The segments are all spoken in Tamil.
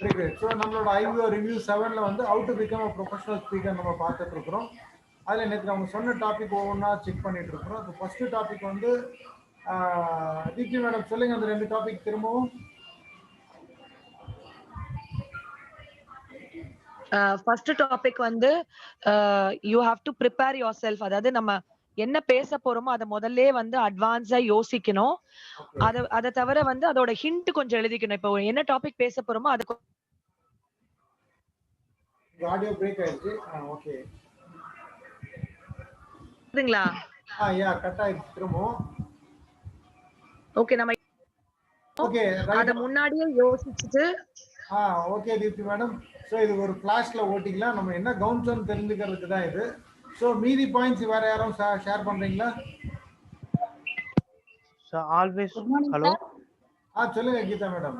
Very good. ஸோ நம்மளோட ஐவிஓ ரிவ்யூ 7ல வந்து how to become a professional speaker நம்ம பார்த்துட்டு இருக்கிறோம். அதில் நேற்று அவங்க சொன்ன டாபிக் ஒவ்வொன்றா செக் பண்ணிட்டு இருக்கிறோம். இப்போ ஃபர்ஸ்ட் டாபிக் வந்து தீப்தி மேடம் சொல்லுங்க அந்த 2 டாபிக் திரும்பவும். ஃபர்ஸ்ட் டாபிக் வந்து you have to prepare your self. அதாவது நம்ம என்ன பேச போறோமோ அதை முதல்ல வந்து அட்வான்ஸா யோசிக்கணும். அதை தவிர வந்து அதோட ஹிண்ட் கொஞ்சம் எழுதிக்கணும். இப்போ என்ன டாபிக் பேச போறோமோ அது ஆடியோ பிரேக் ஆயிடுச்சு. ஓகே புரியுதுங்களா? யா கட் ஆயிடுச்சு திரும்பவும். ஓகே நம்ம ஓகே அத முன்னாடியே யோசிச்சுட்டு ஓகே தீப்தி மேடம். ஸோ இது ஒரு ஃபிளாஷ்ல ஓட்டிக்கலாம். நம்ம என்ன கவுன்ஸ்னு தெரிஞ்சுக்கிறதுக்கு தான் இது. ஸோ மீதி பாயிண்ட்ஸ் வேற யாரும் ஷேர் பண்றீங்களா? ஆல்வேஸ் ஹலோ சொல்லுங்க கீதா மேடம்.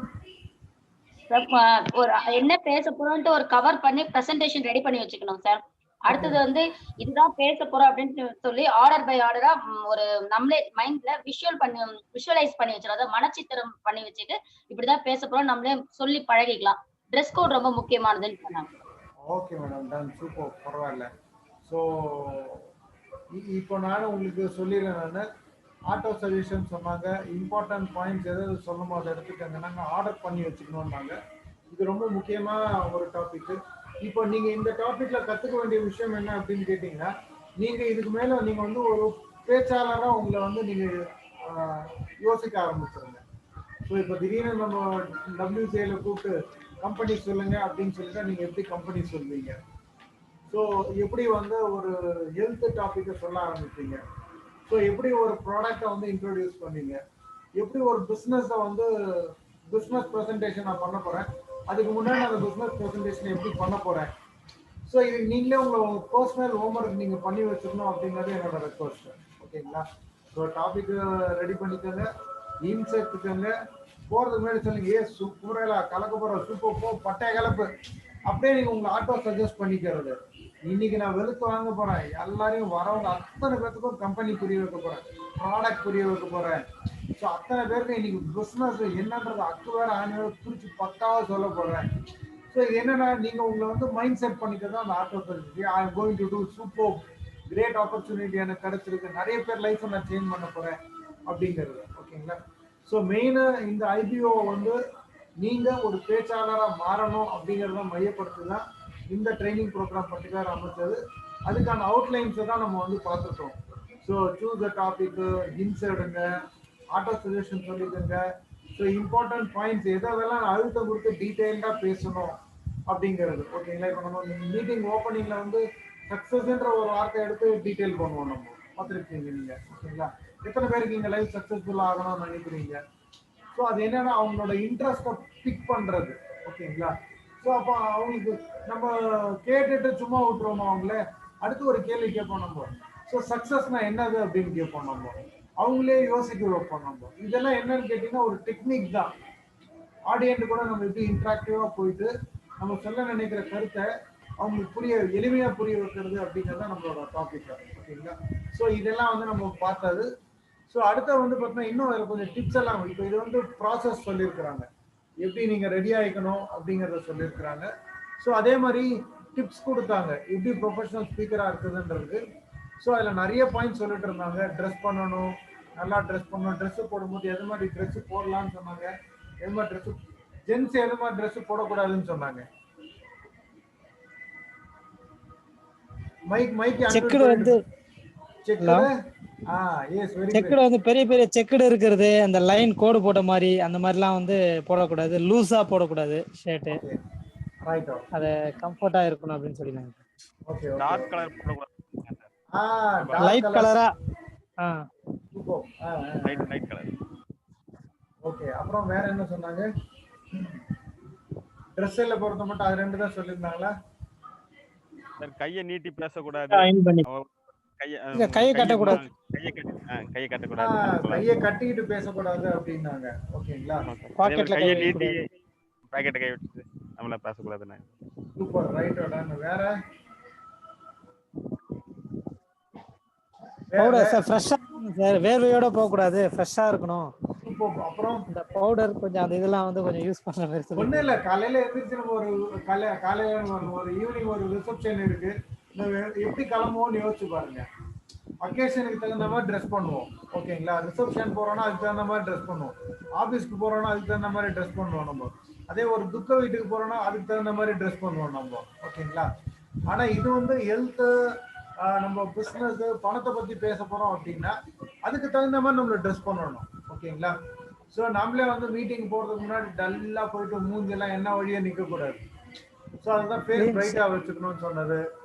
ஒரு என்ன பேச போறோம்ட்டு ஒரு கவர் பண்ணி பிரசன்டேஷன் ரெடி பண்ணி வச்சுக்கணும் சார். அடுத்தது வந்து இதுதான் பேச போறோம் அப்படின்னு சொல்லி ஆர்டர் பை ஆர்டரா ஒரு நம்மளே மைண்ட்ல விஷுவலைஸ் பண்ணி வச்சிடும். அதாவது மனச்சித்திரம் பண்ணி வச்சுட்டு இப்படிதான் பேச போறோம் நம்மளே சொல்லி பழகிக்கலாம். ட்ரெஸ் கோட் ரொம்ப முக்கியமானதுன்னு சொன்னாங்க. ஓகே மேடம், டன், சூப்பர், பரவாயில்ல. ஸோ இப்போ நானும் உங்களுக்கு சொல்லிடுறேன். நான் ஆட்டோ சஜஷன் சொன்னாங்க. இம்பார்ட்டன்ட் பாயிண்ட்ஸ் எதாவது சொல்லணுமோ அதை எடுத்துக்கோங்க. நாங்கள் ஆர்டர் பண்ணி வச்சுக்கணும்னாங்க. இது ரொம்ப முக்கியமாக ஒரு டாபிக். இப்போ நீங்கள் இந்த டாப்பிக்கில் கற்றுக்க வேண்டிய விஷயம் என்ன அப்படின்னு கேட்டிங்கன்னா, நீங்கள் இதுக்கு மேலே நீங்கள் வந்து ஒரு பேச்சாளராக உங்களை வந்து நீங்கள் யோசிக்க ஆரம்பிச்சிருங்க. ஸோ இப்போ திடீர்னு நம்ம WCAல கூப்பிட்டு கம்பெனி சொல்லுங்க அப்படின்னு சொல்லிட்டா நீங்கள் எப்படி கம்பெனி சொல்வீங்க? ஸோ எப்படி வந்து ஒரு ஹெல்த் டாப்பிக்கை சொல்ல ஆரம்பிப்பீங்க? ஸோ எப்படி ஒரு ப்ராடக்டை வந்து இன்ட்ரோடியூஸ் பண்ணீங்க? எப்படி ஒரு பிஸ்னஸை வந்து பிஸ்னஸ் ப்ரெசன்டேஷன் நான் பண்ண போகிறேன், அதுக்கு முன்னாடி அந்த பிஸ்னஸ் ப்ரெசன்டேஷன் எப்படி பண்ண போகிறேன்? ஸோ இது நீங்களே உங்கள் பர்சனல் ஹோம்ஒர்க் நீங்கள் பண்ணி வச்சுக்கணும் அப்படிங்கிறது என்னோட ரெக்வஸ்ட். ஓகேங்களா? ஸோ டாபிக் ரெடி பண்ணிக்கோங்க, இன்ஸ் எடுத்துக்கோங்க. போகிறதுக்கு முன்னாடி சொல்லுங்க, சூப்பரா கலக்க போகிற சூப்பர் போ பட்டை கலப்பு அப்படியே நீங்கள் உங்களை ஆட்டோ சஜஸ்ட் பண்ணிக்கிறது. இன்னைக்கு நான் வெளுத்து வாங்க போகிறேன், எல்லாரையும் வரவங்க அத்தனை பேர்த்துக்கும் கம்பெனி புரிய வைக்க போகிறேன், ப்ராடக்ட் புரிய வைக்க போகிறேன். ஸோ அத்தனை பேருக்கு இன்னைக்கு பிஸ்னஸ் என்னன்றது அக்கு வேற ஆணியோட குறித்து பக்காவாக சொல்ல போகிறேன். ஸோ இது என்னன்னா, நீங்கள் உங்களை வந்து மைண்ட் செட் பண்ணிட்டு தான் அந்த auto suggest. I am going to do super, great opportunity எனக்கு கிடைச்சிருக்கு, நிறைய பேர் லைஃப்பை நான் சேஞ்ச் பண்ண போகிறேன் அப்படிங்கிறது. ஓகேங்களா? ஸோ மெயினாக இந்த ஐபிஓ வந்து நீங்கள் ஒரு பேச்சாளராக மாறணும் அப்படிங்கிறத மையப்படுத்தி தான் இந்த ட்ரைனிங் ப்ரோக்ராம் பர்டிகுலர் அமைச்சது. அதுக்கான அவுட்லைன்ஸை தான் நம்ம வந்து பார்த்துட்டோம். ஸோ சூஸ் த டாபிக்கு, ஹின்ஸ் எடுங்க, ஆட்டோ சஜஷன் சொல்லிடுங்க. ஸோ இம்பார்ட்டன்ட் பாயிண்ட்ஸ் எதெல்லாம் அழுத்தம் கொடுத்து டீட்டெயில்டாக பேசணும் அப்படிங்கிறது. ஓகேங்களா? இப்போ நம்ம மீட்டிங் ஓப்பனிங்கில் வந்து சக்ஸஸ்ன்ற ஒரு வார்த்தை எடுத்து டீட்டெயில் பண்ணுவோம். நம்ம பார்த்துருக்கீங்க நீங்கள். ஓகேங்களா? எத்தனை பேருக்கு இங்கே லைஃப் சக்ஸஸ்ஃபுல்லாக ஆகணும்னு நினைக்கிறீங்க? ஸோ அது என்னன்னா அவங்களோட இன்ட்ரெஸ்ட்டை பிக் பண்ணுறது. ஓகேங்களா? ஸோ அப்போ அவங்களுக்கு நம்ம கேட்டுட்டு சும்மா விட்டுருவோம் அவங்கள. அடுத்து ஒரு கேள்வி கேட்போம் நம்ம. ஸோ சக்ஸஸ்னா என்னது அப்படின்னு கேட்போம் நம்ம. அவங்களே யோசிக்க வைப்போம் நம்ம. இதெல்லாம் என்னன்னு கேட்டிங்கன்னா ஒரு டெக்னிக் தான். ஆடியன்ட் கூட நம்ம எப்படி இன்ட்ராக்டிவாக போயிட்டு நம்ம சொல்ல நினைக்கிற கருத்தை அவங்களுக்கு எளிமையாக புரிய வைக்கிறது அப்படிங்கிறது தான் நம்மளோட டாபிக். ஓகேங்களா? ஸோ இதெல்லாம் வந்து நம்ம பார்த்தது. ஸோ அடுத்த வந்து பார்த்தீங்கன்னா இன்னும் அதில் கொஞ்சம் டிப்ஸ் எல்லாம். இப்போ இது வந்து ப்ராசஸ் சொல்லியிருக்கிறாங்க, எப்படி நீங்கள் ரெடி ஆகிக்கணும் அப்படிங்கிறத சொல்லியிருக்கிறாங்க. ஸோ அதே மாதிரி டிப்ஸ் கொடுத்தாங்க எப்படி ப்ரொஃபஷனல் ஸ்பீக்கராக இருக்குதுன்றது. ஸோ அதில் நிறைய பாயிண்ட் சொல்லிட்டு இருந்தாங்க. ட்ரெஸ் பண்ணணும், நல்லா ட்ரெஸ் பண்ணணும், ட்ரெஸ்ஸு போடும்போது எது மாதிரி ட்ரெஸ்ஸு போடலான்னு சொன்னாங்க, எது மாதிரி ட்ரெஸ்ஸு ஜென்ஸ் எது மாதிரி ட்ரெஸ்ஸு போடக்கூடாதுன்னு சொன்னாங்க. மைக் செக்குடு வந்து செக்குடு வந்து பெரிய பெரிய செக்குடு இருக்கிறது, அந்த லைன் கோடு போட்ட மாதிரி அந்த மாதிரிலாம் வந்து போடக்கூடாது, லூஸா போடக்கூடாது ஷர்ட். ரைட். அது கம்ஃபர்ட்டா இருக்கணும் அப்படின்னு சொல்லினாங்க. ஓகே, டார்க் கலர் போடக்கூடாது. லைட் கலரா. Light colour. ஓகே. அப்புறம் வேற என்ன சொன்னாங்க? ட்ரெஸ்ல பொறுத்த மட்டும் அது ரெண்டு தான் சொல்லியிருந்தாங்களா? சார் கையை நீட்டி பேசக்கூடாது, கையை கட்டக்கூடாது, கையை கட்டக்கூடாது, கையை கட்டிக்கிட்டு பேசக்கூடாது அப்படின்னாங்க. ஓகேங்களா? கையை நீட்டி பாக்கெட்டை கை வச்சுட்டு நம்மள பேசக்கூடாதுன்னு. Super, right. வேற பவுடர் சார் ஃப்ரெஷ்ஷா சார், வேர்வையோட போக கூடாது, ஃப்ரெஷ்ஷா இருக்கணும். அப்புறம் இந்த பவுடர் கொஞ்சம் அந்த இதெல்லாம் வந்து கொஞ்சம் யூஸ் பண்ற மாதிரி சொல்லி. ஒண்ணும் இல்ல, காலையில எழுந்திரிச்சு நம்ம காலையில ஒரு ஈவினிங் ஒரு ரிசப்ஷன் இருக்கு, எப்படி கிளம்புவோம்னு யோசிச்சு பாருங்க. அக்கேஷனுக்கு தகுந்த மாதிரி ட்ரெஸ் பண்ணுவோம், ஓகேங்களா. ரிசப்ஷன் போறோம்னா அதுக்கு தகுந்த மாதிரி ட்ரெஸ் பண்ணுவோம், ஆபீஸ்க்கு போறோம்னா அதுக்கு தகுந்த மாதிரி ட்ரெஸ் பண்ணுவோம் நம்ம. அதே ஒரு துக்க வீட்டுக்கு போறோம்னா அதுக்கு தகுந்த மாதிரி ட்ரெஸ் பண்ணுவோம் நம்ம, ஓகேங்களா. ஆனா இது வந்து ஹெல்த், நம்ம பிசினஸ், பணத்தை பத்தி பேச போறோம் அப்படின்னா அதுக்கு தகுந்த மாதிரி நம்மள ட்ரெஸ் பண்ணணும், ஓகேங்களா. ஸோ நம்மளே வந்து மீட்டிங் போறதுக்கு முன்னாடி டல்லா போயிட்டு மூஞ்செல்லாம் என்ன வழியா நிக்க கூடாது. ஸோ அதுதான் ஃபேஸ் பிரைட்டா வச்சுக்கணும்னு சொன்னது.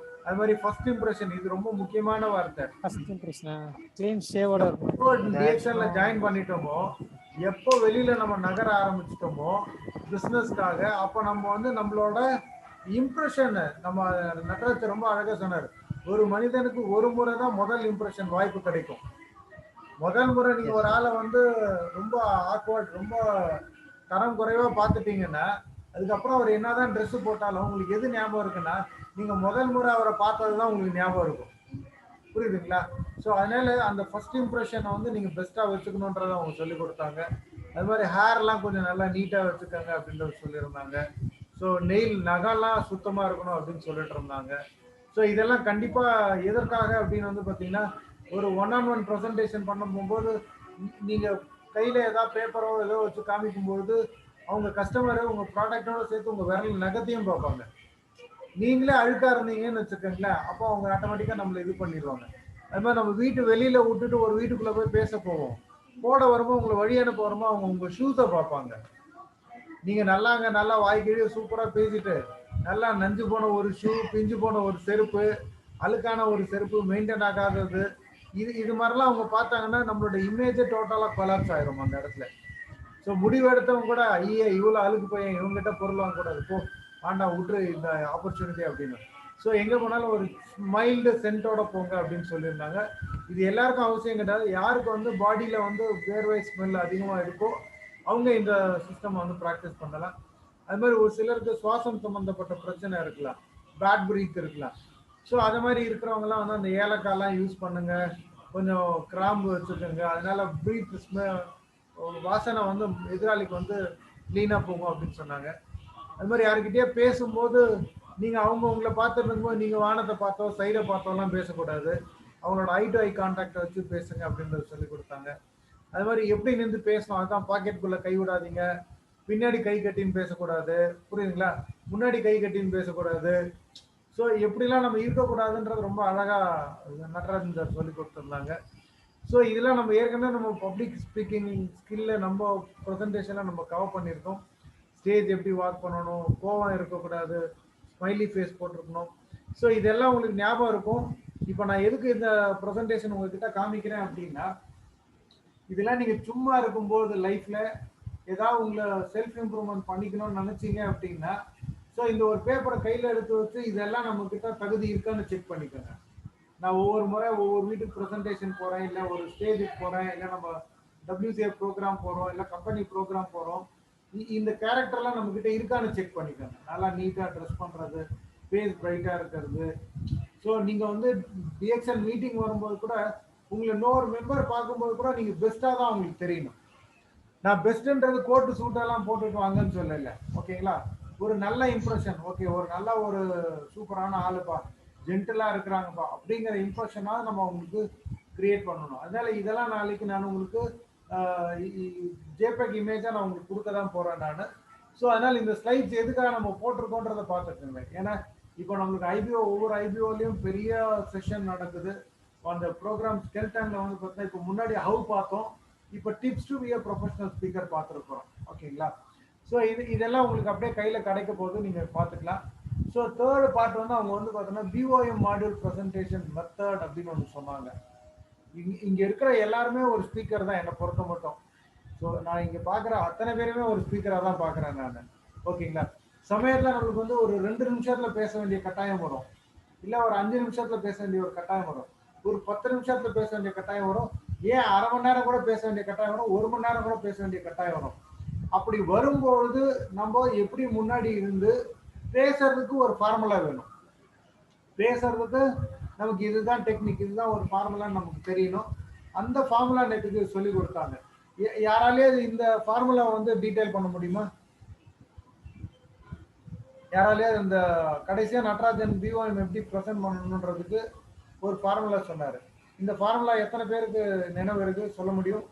அது மாதிரி ஃபர்ஸ்ட் இம்ப்ரெஷன், இது ரொம்ப முக்கியமான வார்த்தை. ஃபர்ஸ்ட் இம்ப்ரெஷன் க்ளீன் ஷேவோட இருக்கும். எப்போ டிஎக்ஷன்ல ஜாயின் பண்ணிட்டோமோ, எப்போ வெளியில நம்ம நகர ஆரம்பிச்சிட்டோமோ பிசினஸ்க்காக, அப்போ நம்ம வந்து நம்மளோட இம்ப்ரெஷன், நம்ம நட்ராஜ் ரொம்ப அழகா சொன்னார், ஒரு மனிதனுக்கு ஒரு முறை தான் முதல் இம்ப்ரெஷன் வாய்ப்பு கிடைக்கும். முதல் முறை நீங்க ஒரு ஆளை வந்து ரொம்ப ஆக்வர்ட், ரொம்ப தரம் குறைவா பார்த்துட்டீங்கன்னா, அதுக்கப்புறம் அவர் என்னதான் ட்ரெஸ் போட்டாலும் உங்களுக்கு எது ஞாபகம் இருக்குன்னா, நீங்க முதல் முறை அவரை பார்த்ததுதான் உங்களுக்கு ஞாபகம் இருக்கும். புரியுதுங்களா? ஸோ அதனால அந்த ஃபர்ஸ்ட் இம்ப்ரெஷனை வந்து நீங்க பெஸ்டா வச்சுக்கணுன்றதை அவங்க சொல்லி கொடுத்தாங்க. அது மாதிரி ஹேர்லாம் கொஞ்சம் நல்லா நீட்டா வச்சுக்கோங்க அப்படின்றது சொல்லியிருந்தாங்க. ஸோ நெயில் நகைலாம் சுத்தமா இருக்கணும் அப்படின்னு சொல்லிட்டு இருந்தாங்க. ஸோ இதெல்லாம் கண்டிப்பா எதற்காக அப்படின்னு வந்து பார்த்தீங்கன்னா, ஒரு 1-on-1 ப்ரெசன்டேஷன் பண்ண போகும்போது நீங்க கையில ஏதாவது பேப்பரோ ஏதோ வச்சு காமிக்கும்போது அவங்க கஸ்டமரை உங்க ப்ராடக்டோட சேர்த்து உங்க விரல் நகத்தையும் பார்ப்பாங்க. நீங்களே அழுக்கா இருந்தீங்கன்னு வச்சுக்கோங்களேன், அப்போ அவங்க ஆட்டோமேட்டிக்கா நம்மள இது பண்ணிடுவாங்க. அது மாதிரி நம்ம வீட்டு வெளியில விட்டுட்டு ஒரு வீட்டுக்குள்ள போய் பேச போவோம், போட வரும்போது உங்களை வழி அனுப்ப வரும்போது அவங்க உங்க ஷூஸை பார்ப்பாங்க. நீங்க நல்லா வாய்க்கிழிய சூப்பரா பேசிட்டு நல்லா நஞ்சு போன ஒரு ஷூ, பிஞ்சு போன ஒரு செருப்பு, அழுக்கான ஒரு செருப்பு, மெயின்டைன் ஆகாதது, இது மாதிரிலாம் அவங்க பார்த்தாங்கன்னா நம்மளோட இமேஜை டோட்டலா கொலாப்ஸ் ஆயிரும் அந்த இடத்துல. ஸோ முடிவு எடுத்தவங்க கூட ஐயே இவ்வளோ அழுக்கு பையன், இவங்ககிட்ட பொருள் வாங்கக்கூடாது, போ ஆண்டா விட்டுரு இந்த ஆப்பர்ச்சுனிட்டி அப்படின்னு. ஸோ எங்கே போனாலும் ஒரு மைல்டு சென்ட்டோட போங்க அப்படின்னு சொல்லியிருந்தாங்க. இது எல்லாருக்கும் அவசியம் கிடையாது. யாருக்கு வந்து பாடியில் வந்து வேர்வை ஸ்மெல் அதிகமாக இருக்கோ அவங்க இந்த சிஸ்டம் வந்து ப்ராக்டிஸ் பண்ணலாம். அது மாதிரி ஒரு சிலருக்கு சுவாசம் சம்மந்தப்பட்ட பிரச்சனை இருக்கலாம், பேட் பிரீத் இருக்கலாம். ஸோ அது மாதிரி இருக்கிறவங்கலாம் வந்து அந்த ஏலக்காய்லாம் யூஸ் பண்ணுங்க, கொஞ்சம் கிராம்பு வச்சுக்கோங்க. அதனால பிரீத் வாசனை வந்து எதிராளிக்கு வந்து க்ளீனாக போகும் அப்படின்னு சொன்னாங்க. அது மாதிரி யாருக்கிட்டே பேசும்போது நீங்கள் அவங்க உங்களை பார்த்துட்டு இருக்கும்போது நீங்கள் வானத்தை பார்த்தோ சைடை பார்த்தோலாம் பேசக்கூடாது, அவங்களோட ஐ டு ஐ கான்டாக்டை வச்சு பேசுங்க அப்படின்றத சொல்லி கொடுத்தாங்க. அது மாதிரி எப்படி நின்று பேசணும், அதுதான் பாக்கெட்டுக்குள்ளே கை விடாதீங்க, பின்னாடி கை கட்டின்னு பேசக்கூடாது, புரியுதுங்களா, முன்னாடி கை கட்டின்னு பேசக்கூடாது. ஸோ எப்படிலாம் நம்ம இருக்கக்கூடாதுன்றது ரொம்ப அழகாக நடராஜன் சார் சொல்லி கொடுத்துருந்தாங்க. ஸோ இதெல்லாம் நம்ம ஏற்கனவே நம்ம பப்ளிக் ஸ்பீக்கிங் ஸ்கில்ல நம்ம ப்ரெசன்டேஷனில் நம்ம கவர் பண்ணியிருக்கோம். ஸ்டேஜ் எப்படி வாக் பண்ணணும், கோவம் இருக்கக்கூடாது, ஸ்மைலி ஃபேஸ் போட்டிருக்கணும். ஸோ இதெல்லாம் உங்களுக்கு ஞாபகம் இருக்கும். இப்போ நான் எதுக்கு இந்த ப்ரெசன்டேஷன் உங்ககிட்ட காமிக்கிறேன் அப்படின்னா, இதெல்லாம் நீங்கள் சும்மா இருக்கும்போது லைஃப்பில் ஏதாவது உங்களை செல்ஃப் இம்ப்ரூவ்மெண்ட் பண்ணிக்கணும்னு நினச்சிங்க அப்படின்னா, ஸோ இந்த ஒரு பேப்பரை கையில் எடுத்து வச்சு இதெல்லாம் நம்மக்கிட்ட தகுதி இருக்கான்னு செக் பண்ணிக்கோங்க. நான் ஒவ்வொரு முறை ஒவ்வொரு வீட்டுக்கு ப்ரெசன்டேஷன் போகிறேன், இல்லை ஒரு ஸ்டேஜுக்கு போகிறேன், இல்லை நம்ம WCF ப்ரோக்ராம் போகிறோம், இல்லை கம்பெனி ப்ரோக்ராம் போகிறோம், இந்த கேரக்டர்லாம் நம்மக்கிட்ட இருக்கான்னு செக் பண்ணிக்கோங்க. நல்லா நீட்டாக ட்ரெஸ் பண்ணுறது, ஃபேஸ் பிரைட்டாக இருக்கிறது. ஸோ நீங்கள் வந்து டிஎக்ஷன் மீட்டிங் வரும்போது கூட உங்களை இன்னொரு மெம்பர் பார்க்கும்போது கூட நீங்கள் பெஸ்ட்டாக தான் உங்களுக்கு தெரியணும். நான் பெஸ்ட்டுன்றது கோட்டு சூட்டெல்லாம் போட்டுட்டு வாங்கன்னு சொல்லலை, ஓகேங்களா. ஒரு நல்ல இம்ப்ரெஷன், ஓகே ஒரு நல்ல ஒரு சூப்பரான ஆளுப்பா, ஜென்டலாக இருக்கிறாங்கப்பா அப்படிங்கிற இம்ப்ரெஷனாக நம்ம உங்களுக்கு கிரியேட் பண்ணணும். அதனால இதெல்லாம் நாளைக்கு நான் உங்களுக்கு ஜேபேக் இமேஜாக நான் உங்களுக்கு கொடுக்க தான் போகிறேன் நான். ஸோ அதனால் இந்த ஸ்லைட்ஸ் எதுக்காக நம்ம போட்டிருக்கோன்றதை பார்த்துக்கோங்க. ஏன்னா இப்போ நம்மளுக்கு ஐபிஓ, ஒவ்வொரு ஐபிஓலையும் பெரிய செஷன் நடக்குது. அந்த ப்ரோக்ராம் ஸ்கெல்டனில் வந்து பார்த்தீங்கன்னா இப்போ முன்னாடி ஹவு பார்த்தோம், இப்போ tips to be a professional speaker பார்த்துருக்கோம், ஓகேங்களா. ஸோ இதெல்லாம் உங்களுக்கு அப்படியே கையில் கிடைக்க போது நீங்கள் பார்த்துக்கலாம். ஸோ தேர்டு பார்ட் வந்து அவங்க வந்து பார்த்தீங்கன்னா BOM மாடியூல் ப்ரெசன்டேஷன் மெத்தட் அப்படின்னு ஒன்று சொன்னாங்க. இங்கே இருக்கிற எல்லாருமே ஒரு ஸ்பீக்கர் தான் என்னை பொறுத்த மட்டும். ஸோ நான் இங்கே பார்க்குற அத்தனை பேருமே ஒரு ஸ்பீக்கராக தான் பார்க்குறேன் நான், ஓகேங்களா. சமயத்தில் நம்மளுக்கு வந்து ஒரு 2 நிமிஷத்தில் பேச வேண்டிய கட்டாயம் வரும், இல்லை ஒரு 5 நிமிஷத்தில் பேச வேண்டிய ஒரு கட்டாயம் வரும், ஒரு 10 நிமிஷத்தில் பேச வேண்டிய கட்டாயம் வரும், ஏன் அரை மணி நேரம் கூட பேச வேண்டிய கட்டாயம் வரும், 1 மணி நேரம் கூட பேச வேண்டிய கட்டாயம் வரும். அப்படி வரும்பொழுது நம்ம எப்படி முன்னாடி இருந்து பேசுறதுக்கு ஒரு ஃபார்முலா வேணும். பேசுறதுக்கு நமக்கு இதுதான் டெக்னிக், இதுதான் ஒரு ஃபார்முலான்னு நமக்கு தெரியணும். அந்த ஃபார்முலா நெட்டுக்கு சொல்லி கொடுத்தாங்க. யாராலேயே இந்த ஃபார்முலா வந்து டீடைல் பண்ண முடியுமா? யாராலேயே இந்த கடைசியா நடராஜன் பிஓஎம் எப்படி ப்ரெசென்ட் பண்ணணுன்றதுக்கு ஒரு ஃபார்முலா சொன்னாரு. இந்த ஃபார்முலா எத்தனை பேருக்கு நினைவு இருக்கு சொல்ல முடியும்?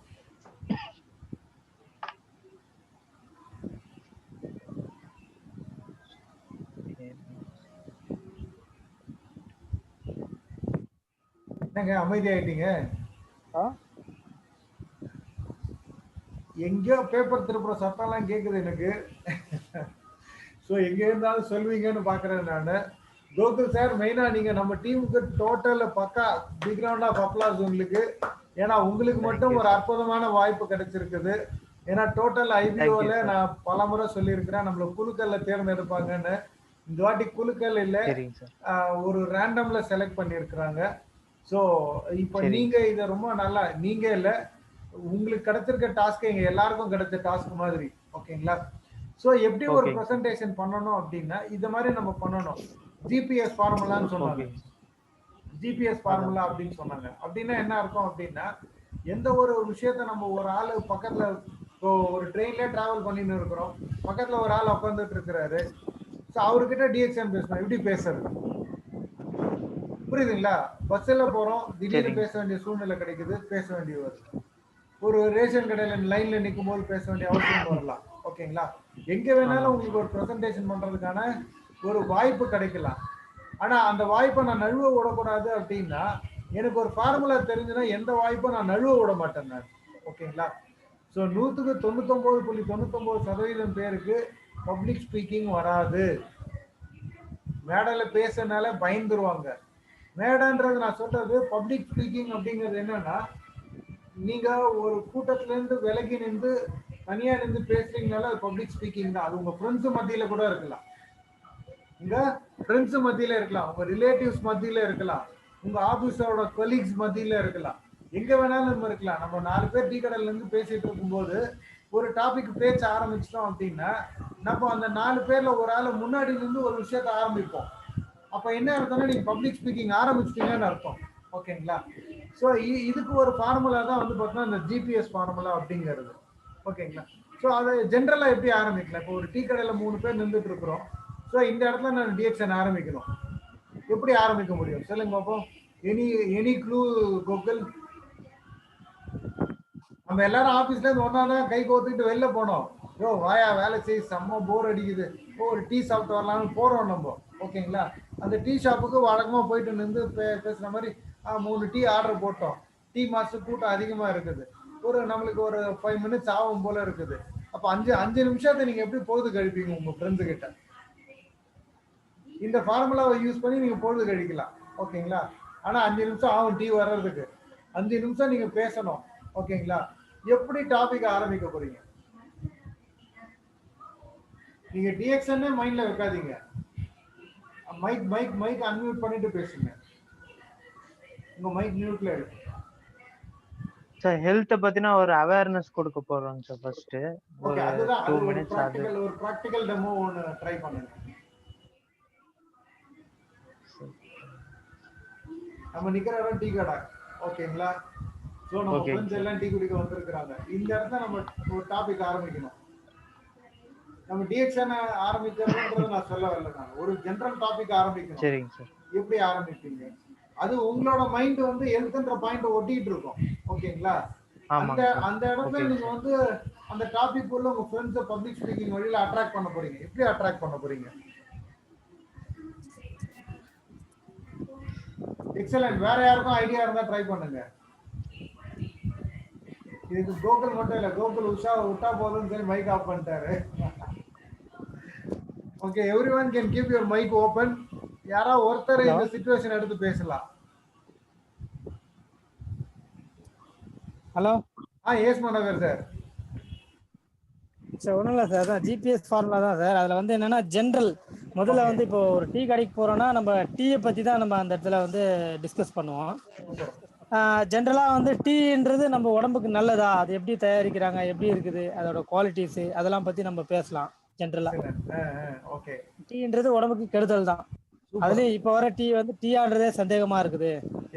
என்னங்க அமைதி ஆயிட்டீங்க? எங்கேயோ பேப்பர் திருப்புற சத்தம்லாம் கேக்குது எனக்கு. ஸோ எங்க இருந்தாலும் சொல்வீங்கன்னு பாக்குறேன் நான். கோகுல் சார், மெயினா நீங்க நம்ம டீமுக்கு டோட்டல் பக்கா பிக் ரவுண்ட் ஆஃப் அப்ளாஸ் உங்களுக்கு. ஏன்னா உங்களுக்கு மட்டும் ஒரு அற்புதமான வாய்ப்பு கிடைச்சிருக்குது. ஏன்னா டோட்டல் ஐபிஓல நான் பல முறை சொல்லியிருக்கிறேன் நம்மள குழுக்கள்ல தேர்ந்தெடுப்பாங்கன்னு. இந்த வாட்டி குழுக்கள் இல்ல, ஒரு ரேண்டம்ல செலக்ட் பண்ணியிருக்கிறாங்க. ஸோ இப்போ நீங்க இதை ரொம்ப நல்லா, நீங்க இல்ல உங்களுக்கு கிடைச்சிருக்க டாஸ்க் எங்க எல்லாருக்கும் கிடைச்ச டாஸ்க் மாதிரி. ஓகேங்களா? ஸோ எப்படி ஒரு ப்ரெசன்டேஷன் பண்ணணும் அப்படின்னா இந்த மாதிரி நம்ம பண்ணணும். ஜிபிஎஸ் ஃபார்முலான்னு சொன்னாங்க. ஜிபிஎஸ் ஃபார்முலா அப்படின்னு சொன்னாங்க. அப்படின்னா என்ன அர்த்தம் அப்படின்னா, எந்த ஒரு விஷயத்த நம்ம ஒரு ஆளு பக்கத்துல, ஒரு ட்ரெயின்ல டிராவல் பண்ணின்னு இருக்கிறோம், பக்கத்துல ஒரு ஆள் உட்காந்துட்டு இருக்கிறாரு. ஸோ அவர்கிட்ட டிஎக்ஷன் பேசணும். எப்படி பேசுறது? புரியுதுங்களா? பஸ்ல போறோம், திடீர்னு பேச வேண்டிய சூழ்நிலை கிடைக்குது, பேச வேண்டிய வருது. ஒரு ரேஷன் கடையில லைன்ல நிற்கும் போது பேச வேண்டிய அவசியம் வரலாம். ஓகேங்களா? எங்க வேணாலும் உங்களுக்கு ஒரு ப்ரெசன்டேஷன் பண்றதுக்கான ஒரு வாய்ப்பு கிடைக்கலாம். ஆனா அந்த வாய்ப்பை நான் நழுவ விடக்கூடாது. அப்படின்னா எனக்கு ஒரு ஃபார்முலா தெரிஞ்சுன்னா எந்த வாய்ப்பை நான் நழுவ விட மாட்டேன் நான். ஓகேங்களா? ஸோ 100க்கு 99.99% பேருக்கு பப்ளிக் ஸ்பீக்கிங் வராது. மேடையில பேசுறதுனால பயந்துருவாங்க. மேடைன்றது நான் சொல்றது பப்ளிக் ஸ்பீக்கிங் அப்படிங்கிறது என்னன்னா, நீங்க ஒரு கூட்டத்துல இருந்து விலகி நின்று தனியா நின்று பேசுறீங்கனால அது பப்ளிக் ஸ்பீக்கிங் தான். அது உங்க ஃப்ரெண்ட்ஸ் மத்தியில கூட இருக்கலாம், உங்க ஃப்ரெண்ட்ஸ் மத்தியில இருக்கலாம், உங்க ரிலேட்டிவ்ஸ் மத்தியில இருக்கலாம், உங்க ஆபீஸோட கொலீக்ஸ் மத்தியில இருக்கலாம், எங்க வேணாலும் நம்ம இருக்கலாம். நம்ம 4 பேர் டீ கடையில இருந்து பேசிட்டு இருக்கும்போது ஒரு டாபிக் பேச ஆரம்பிச்சிட்டோம் அப்படின்னா, நம்ம அந்த 4 பேர்ல ஒரு ஆள் முன்னாடி இருந்து ஒரு விஷயத்த ஆரம்பிப்போம். அப்ப என்ன அர்த்தம்னா நீங்க பப்ளிக் ஸ்பீக்கிங் ஆரம்பிச்சிட்டீங்கன்னு அர்த்தம். ஓகேங்களா? ஸோ இதுக்கு ஒரு ஃபார்முலா தான் வந்து பார்த்தீங்கன்னா இந்த ஜிபிஎஸ் ஃபார்முலா அப்படிங்கிறது. ஓகேங்களா? ஸோ அதை ஜென்ரலா எப்படி ஆரம்பிக்கலாம்? இப்போ ஒரு டீ கடையில 3 பேர் நின்றுட்டு இருக்கிறோம். ஸோ இந்த இடத்துல நான் டிஎக்ஷன் ஆரம்பிக்கணும். எப்படி ஆரம்பிக்க முடியும் சொல்லுங்க பாப்போம். Any clue Gokul? நம்ம எல்லாரும் ஆபீஸ்ல இருந்து ஒன்னா கை கோத்துக்கிட்டு வெளில போனோம். யோ வாயா வேலை செய், செம்ம போர் அடிக்குது, ஒரு டீ சாப்பிட்டு வரலாம்னு போறோம் நம்ம. ஓகேங்களா? அந்த டீ ஷாப்புக்கு வழக்கமா போயிட்டு நின்று பேசுற மாதிரி 3 டீ ஆர்டர் போட்டோம். டீ மாஸ்டர் கூட்டம் அதிகமா இருக்குது. நம்மளுக்கு ஒரு 5 மினிட்ஸ் ஆகும் போல இருக்குது. அப்ப 5 நிமிஷத்தை நீங்க எப்படி பொழுது கழிப்பீங்க உங்க ஃப்ரெண்ட்ஸ் கிட்ட? இந்த ஃபார்முலாவை யூஸ் பண்ணி நீங்க பொழுது கழிக்கலாம். ஓகேங்களா? ஆனா 5 நிமிஷம் ஆகும் டீ வர்றதுக்கு. 5 நிமிஷம் நீங்க பேசணும். ஓகேங்களா? எப்படி டாபிக் ஆரம்பிக்க போறீங்க? நீங்க டிஎக்ஷனே மைண்ட்ல வைக்காதீங்க. மைக் அன்மியூட் பண்ணிட்டு பேசுங்க. உங்க மைக் மியூட்ல இருக்கு சார். ஹெல்த் பத்தினா ஒரு அவேர்னஸ் கொடுக்க போறோம் சார். ஃபர்ஸ்ட் ஒரு 2 மினிட்ஸ் ஒரு பிராக்டிகல் டெமோ ஒன்னு ட்ரை பண்ணுங்க. நம்ம நிக்கிற இடம் டீ கடை. ஓகேங்களா? சோ நம்ம ஃப்ரெண்ட்ஸ் எல்லாம் டீ குடிக்க வந்திருக்காங்க. இந்த இடத்துல நம்ம ஒரு டாபிக் ஆரம்பிக்கணும். நம்ம டிஎக்ஷன் ஆரம்பிக்கிறதுன்றது நான் சொல்ல வரல. நான் ஒரு ஜெனரல் டாபிக் ஆரம்பிக்கணும். சரிங்க சார். எப்படி ஆரம்பிப்பீங்க? அது உங்களோட மைண்ட் வந்து ஹெல்த்ன்ற பாயிண்ட் ஒட்டிட்டு இருக்கும். ஓகேங்களா? அந்த இடத்துல நீங்க வந்து அந்த டாபிக் உள்ள உங்க ஃப்ரெண்ட்ஸ் பப்ளிக் ஸ்பீக்கிங் வழியில அட்ராக்ட் பண்ண போறீங்க. எப்படி அட்ராக்ட் பண்ண போறீங்க? எக்ஸலென்ட். வேற யாருக்கும் ஐடியா இருந்தா ட்ரை பண்ணுங்க. இதுக்கு கோகுல் மட்டும் இல்ல, கோகுல் உஷா விட்டா போதும்னு சொல்லி மைக் ஆஃப் பண்ணிட்டாரு. Okay, everyone can keep your mic open. யாரா ஒருத்தர் இந்த சிச்சுவேஷன் எடுத்து பேசலாம். Hello. Yes Manohar sir. Sir ஒன்றும் இல்லை சார், அதான் ஜிபிஎஸ் ஃபார்முலா தான் சார். அதில் வந்து என்னன்னா ஜென்ரல், முதல்ல வந்து இப்போ ஒரு டீ கடைக்கு போறோம்னா நம்ம டீயை பற்றி தான் நம்ம அந்த இடத்துல வந்து டிஸ்கஸ் பண்ணுவோம். ஜென்ரலாக வந்து டீன்றது நம்ம உடம்புக்கு நல்லதா, அது எப்படி தயாரிக்கிறாங்க, எப்படி இருக்குது, அதோட குவாலிட்டிஸு, அதெல்லாம் பற்றி நம்ம பேசலாம். ஜென்ரலாக டீன்றது உடம்புக்கு கெடுதல் தான். அதுலயும் இப்ப வர டீ வந்து டீயான்றதே சந்தேகமா இருக்குது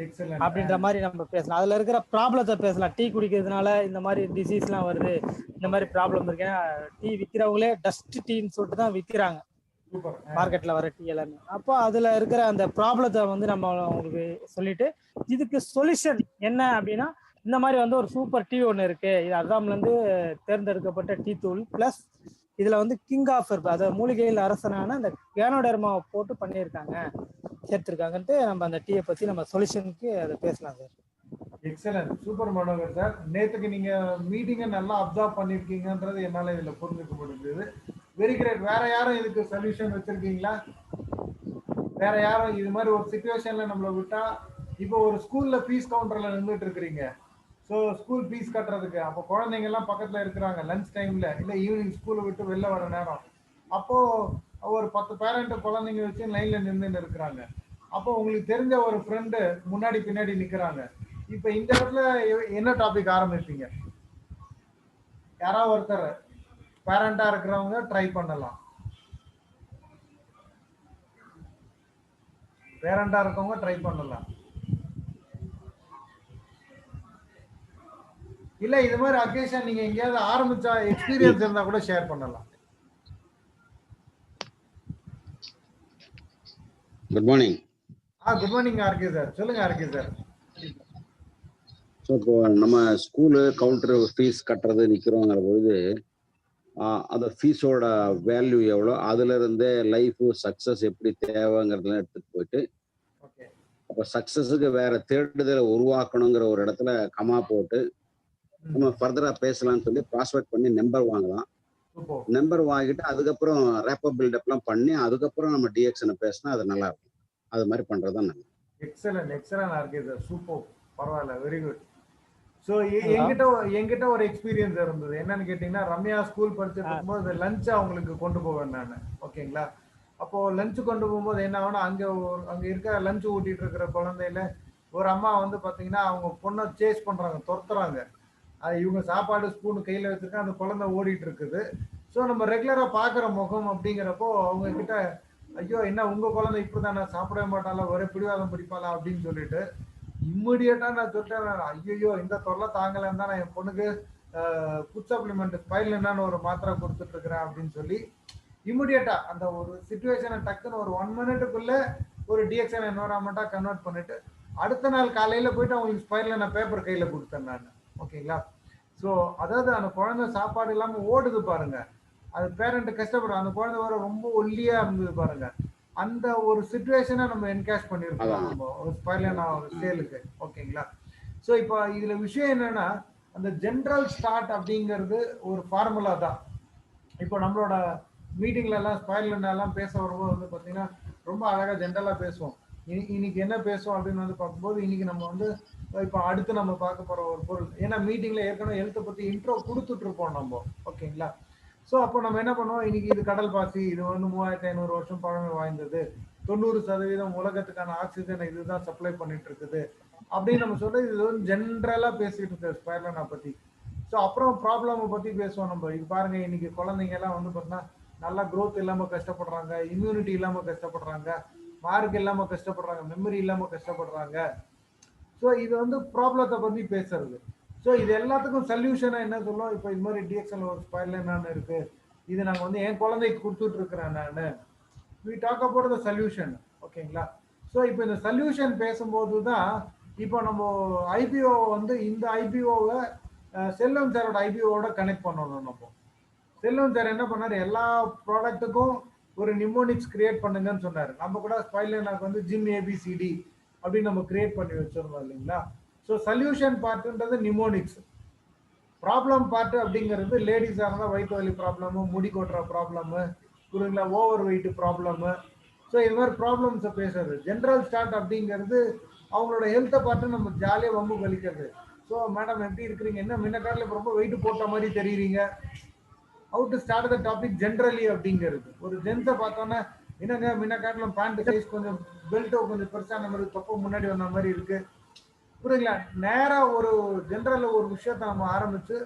அப்படின்ற மாதிரி நம்ம பேசலாம். அதுல இருக்கிற ப்ராப்ளத்தை பேசலாம். டீ குடிக்கிறதுனால இந்த மாதிரி டிசீஸ் எல்லாம் வருது, இந்த மாதிரி ப்ராப்ளம் இருக்கு. ஏன்னா டீ விற்கிறவங்களே டஸ்ட் டீன்னு சொல்லிட்டு தான் விற்கிறாங்க மார்க்கெட்ல வர டீ எல்லாமே. அப்போ அதுல இருக்கிற அந்த ப்ராப்ளத்தை வந்து நம்ம உங்களுக்கு சொல்லிட்டு இதுக்கு சொல்யூஷன் என்ன அப்படின்னா, இந்த மாதிரி வந்து ஒரு சூப்பர் டீ ஒன்று இருக்கு, இது அசாம்ல இருந்து தேர்ந்தெடுக்கப்பட்ட டீ தூள் பிளஸ் இதுல வந்து கிங் ஆஃப் இருக்கு, அதாவது மூலிகையில் அரசனான அந்த கேனோடர்மாவை போட்டு பண்ணியிருக்காங்க, சேர்த்திருக்காங்கன்ட்டு நம்ம அந்த டீயை பத்தி நம்ம சொல்யூஷனுக்கு அதை பேசலாம் sir. Excellent, super Manohar sir. நேற்றுக்கு நீங்க மீட்டிங்கை நல்லா அப்சர்வ் பண்ணிருக்கீங்கன்றது என்னால இதுல புரிஞ்சுக்க முடிஞ்சது. Very great. வேற யாரும் இதுக்கு சொல்யூஷன் வச்சிருக்கீங்களா? வேற யாரும் இது மாதிரி ஒரு சிச்சுவேஷன்ல நம்மள விட்டா, இப்போ ஒரு ஸ்கூல்ல ஃபீஸ் கவுண்டர்ல நின்றுட்டு இருக்கிறீங்க, ஸோ ஸ்கூல் ஃபீஸ் கட்டுறதுக்கு, அப்போ குழந்தைங்க எல்லாம் பக்கத்துல இருக்கிறாங்க லஞ்ச் டைம்ல, இல்லை ஈவினிங் ஸ்கூலை விட்டு வெளில வர நேரம், அப்போ ஒரு 10 பேரண்ட் குழந்தைங்க வச்சு லைன்ல நின்று இருக்கிறாங்க. அப்போ உங்களுக்கு தெரிஞ்ச ஒரு ஃப்ரெண்டு முன்னாடி பின்னாடி நிக்கிறாங்க. இப்ப இந்த இடத்துல என்ன டாபிக் ஆரம்பிப்பீங்க? யாராவது ஒருத்தர் பேரண்டா இருக்கிறவங்க ட்ரை பண்ணலாம். பேரண்டா இருக்கவங்க ட்ரை பண்ணலாம். இல்ல இது மாதிரி அக்கேஷன் நீங்க எங்கேயாவது ஆரம்பிச்சா எக்ஸ்பீரியன்ஸ் இருந்தா கூட ஷேர் பண்ணலாம். Good morning. Good morning RK sir. சொல்லுங்க ஆர்கே சார். ஸோ இப்போ நம்ம ஸ்கூலு கவுண்டர் ஃபீஸ் கட்டுறது நிற்கிறோங்கிற பொழுது அந்த ஃபீஸோட வேல்யூ எவ்வளோ, அதுல இருந்தே லைஃப் சக்ஸஸ் எப்படி தேவைங்கிறதுலாம் எடுத்துட்டு போயிட்டு, அப்போ சக்ஸஸுக்கு வேற தேடுதலை உருவாக்கணுங்கிற ஒரு இடத்துல கமா போட்டு நம்ம ஃபர்தரா பேசலாம்னு சொல்லி ப்ராஸ்பெக்ட் பண்ணி நம்பர் வாங்கலாம். நம்பர் வாங்கிட்டு அதுக்கப்புறம் ரேப்பப் பில்டப்லாம் பண்ணி அதுக்கப்புறம் நம்ம டிஎக்ஷனை பேசினா அது நல்லா இருக்கும். அது மாதிரி பண்றதுதான் நல்லது. Excellent excellent RK sir. Super, பரவாயில்ல, வெரி குட். ஸோ என்கிட்ட ஒரு எக்ஸ்பீரியன்ஸ் இருந்தது. என்னன்னு கேட்டீங்கன்னா, ரம்யா ஸ்கூல் படிச்சுட்டு இருக்கும்போது லஞ்ச் அவங்களுக்கு கொண்டு போவேன் நான். ஓகேங்களா? அப்போ லஞ்ச் கொண்டு போகும்போது என்ன ஆகும்னா, அங்க இருக்க லஞ்ச் ஊட்டிட்டு இருக்கிற குழந்தையில ஒரு அம்மா வந்து பாத்தீங்கன்னா அவங்க பொண்ணை சேஸ் பண்றாங்க, துரத்துறாங்க. இவங்க சாப்பாடு ஸ்பூன் கையில வச்சிருக்காங்க, அந்த குழந்தை ஓடிட்டு இருக்குது. ஸோ நம்ம ரெகுலரா பாக்குற முகம் அப்படிங்கிறப்போ அவங்க கிட்ட, ஐயோ என்ன உங்க குழந்தை இப்படிதான், நான் சாப்பிடவே மாட்டாளா, ஒரே பிடிவாதம் பிடிப்பாளா அப்படின்னு சொல்லிட்டு இம்மிடியட்டா நான் சொல்லிட்டேன், ஐயோ இந்த தொல்லை தாங்கலன்னு தான் நான் என் பொண்ணுக்கு ஃபுட் சப்ளிமெண்ட் ஸ்பைர்லினான்னு ஒரு மாத்திரை கொடுத்துட்டு இருக்கிறேன் அப்படின்னு சொல்லி இம்மிடியட்டா அந்த ஒரு சிச்சுவேஷனை டக்குன்னு ஒரு 1 மினிட்டுக்குள்ள ஒரு டிஎக்ஷன் என்வரான்மெண்டா கன்வெர்ட் பண்ணிட்டு அடுத்த நாள் காலையில போயிட்டு அவங்களுக்கு ஸ்பைர்லினா பேப்பர் கையில கொடுத்தேன் நான். ஓகேங்களா? ஸோ அதாவது அந்த குழந்தை சாப்பாடு இல்லாம ஓடுது பாருங்க, அது பேரண்ட் கஷ்டப்படுற, அந்த குழந்தை வர ரொம்ப ஒல்லியா இருந்தது பாருங்க, அந்த ஒரு சிச்சுவேஷனை நம்ம என்கேஷ் பண்ணிருக்கோம் நம்ம ஒரு ஸ்பைர்லினா ஒரு சேலுக்கு. ஓகேங்களா? ஸோ இப்போ இதுல விஷயம் என்னன்னா, அந்த ஜென்ரல் ஸ்டார்ட் அப்படிங்கிறது ஒரு ஃபார்முலா தான். இப்போ நம்மளோட மீட்டிங்ல எல்லாம் ஸ்பைர்லினா எல்லாம் பேச வரும்போது வந்து பாத்தீங்கன்னா ரொம்ப அழகா ஜென்ரலா பேசுவோம். இன்னைக்கு என்ன பேசுவோம் அப்படின்னு வந்து பார்க்கும்போது, இன்னைக்கு நம்ம வந்து இப்போ அடுத்து நம்ம பார்க்க போற ஒரு பொருள், ஏன்னா மீட்டிங்ல ஏற்கனவே ஹெல்த்தை பத்தி இன்ட்ரோ கொடுத்துட்டு இருப்போம் நம்ம. ஓகேங்களா? ஸோ அப்போ நம்ம என்ன பண்ணுவோம், இன்னைக்கு இது கடல் பாசி, இது வந்து 3500 வருஷம் பழமை வாய்ந்தது, 90% உலகத்துக்கான ஆக்சிஜனை இதுதான் சப்ளை பண்ணிட்டு இருக்குது அப்படின்னு நம்ம சொல்ல, இது வந்து ஜென்ரலா பேசிட்டு இருக்க ஸ்பைர்லினா பத்தி. ஸோ அப்புறம் ப்ராப்ளமை பத்தி பேசுவோம் நம்ம. இது பாருங்க, இன்னைக்கு குழந்தைங்க எல்லாம் வந்து பார்த்தீங்கன்னா நல்லா க்ரோத் இல்லாம கஷ்டப்படுறாங்க, இம்யூனிட்டி இல்லாம கஷ்டப்படுறாங்க, மார்க் இல்லாம கஷ்டப்படுறாங்க, மெமரி இல்லாம கஷ்டப்படுறாங்க. ஸோ இது வந்து ப்ராப்ளத்தை பத்தி பேசுறது. ஸோ இது எல்லாத்துக்கும் சொல்யூஷனா என்ன சொல்லுவோம், இப்போ இது மாதிரி டிஎக்ஷன்ல ஒரு ஸ்பைர்லினான்னு இருக்கு, இது நாங்கள் வந்து என் குழந்தைக்கு கொடுத்துட்டு இருக்கிறேன் நான். We talk about the solution. ஓகேங்களா? ஸோ இப்போ இந்த சொல்யூஷன் பேசும்போது தான் இப்போ நம்ம ஐபிஓ வந்து இந்த ஐபிஓவை செல்வம் சாரோட ஐபிஓட கனெக்ட் பண்ணணும். நம்ம செல்வம் சார் என்ன பண்ணாரு, எல்லா ப்ராடக்ட்டுக்கும் ஒரு நிமோனிக்ஸ் கிரியேட் பண்ணுங்கன்னு சொன்னாரு. நம்ம கூட ஸ்பைர்லினாக்கு வந்து ஜிம் ஏபிசிடி அப்படின்னு நம்ம கிரியேட் பண்ணி வச்சிருந்தோம் இல்லைங்களா? ஸோ சொல்யூஷன் பார்ட்டுன்றது நிமோனிக்ஸ், ப்ராப்ளம் பார்ட்டு அப்படிங்கிறது லேடிஸாக இருந்தால் வயிற்று வலி ப்ராப்ளமு, முடி கொட்டுற ப்ராப்ளமு, புரியுங்களா, ஓவர் வெயிட் ப்ராப்ளமு. ஸோ இது மாதிரி ப்ராப்ளம்ஸை பேசுறது. ஜென்ரல் ஸ்டார்ட் அப்படிங்கிறது அவங்களோட ஹெல்த்தை பார்த்து நம்ம ஜாலியாக வம்பு கழிக்கிறது. ஸோ மேடம் எப்படி இருக்கிறீங்க, என்ன முன்ன காட்டில் இப்போ ரொம்ப வெயிட் போட்ட மாதிரி தெரியுறீங்க, how to start the topic generally அப்படிங்கிறது. ஒரு ஜென்ஸை பார்த்தோன்னா, என்னங்க முன்ன காட்டிலும் பேண்ட் சைஸ் கொஞ்சம் பெல்ட்டோ கொஞ்சம் பெருசான மாதிரி, தொப்பை முன்னாடி வந்த மாதிரி இருக்கு, புரியுங்களா? நேரா ஒரு ஜென்ரல் ஒரு விஷயத்த நம்ம ஆரம்பிச்சு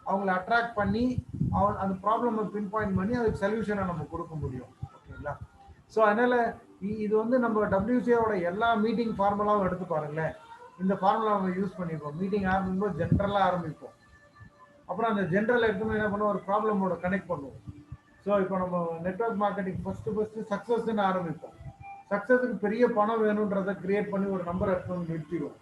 அவங்கள அட்ராக்ட் பண்ணி அந்த ப்ராப்ளமை பின் பாயிண்ட் பண்ணி அதுக்கு சொல்யூஷனை நம்ம கொடுக்க முடியும். ஓகேங்களா? ஸோ அதனால இது வந்து நம்ம WCAவோட எல்லா மீட்டிங் ஃபார்முலாவும் எடுத்து பாருங்களேன். இந்த ஃபார்முலா நம்ம யூஸ் பண்ணிப்போம். மீட்டிங் ஆரம்பிக்கும்போது ஜென்ரலாக ஆரம்பிப்போம். அப்புறம் அந்த ஜென்ரல் எடுத்துன்னு என்ன பண்ணுவோம், ஒரு ப்ராப்ளமோட கனெக்ட் பண்ணுவோம். ஸோ இப்போ நம்ம நெட்வொர்க் மார்க்கெட்டிங் ஃபர்ஸ்ட் சக்ஸஸ்ன்னு ஆரம்பிப்போம். சக்ஸஸுக்கு பெரிய பணம் வேணுன்றதை கிரியேட் பண்ணி ஒரு நம்பர் எடுத்து வந்து நிறுத்திடுவோம்.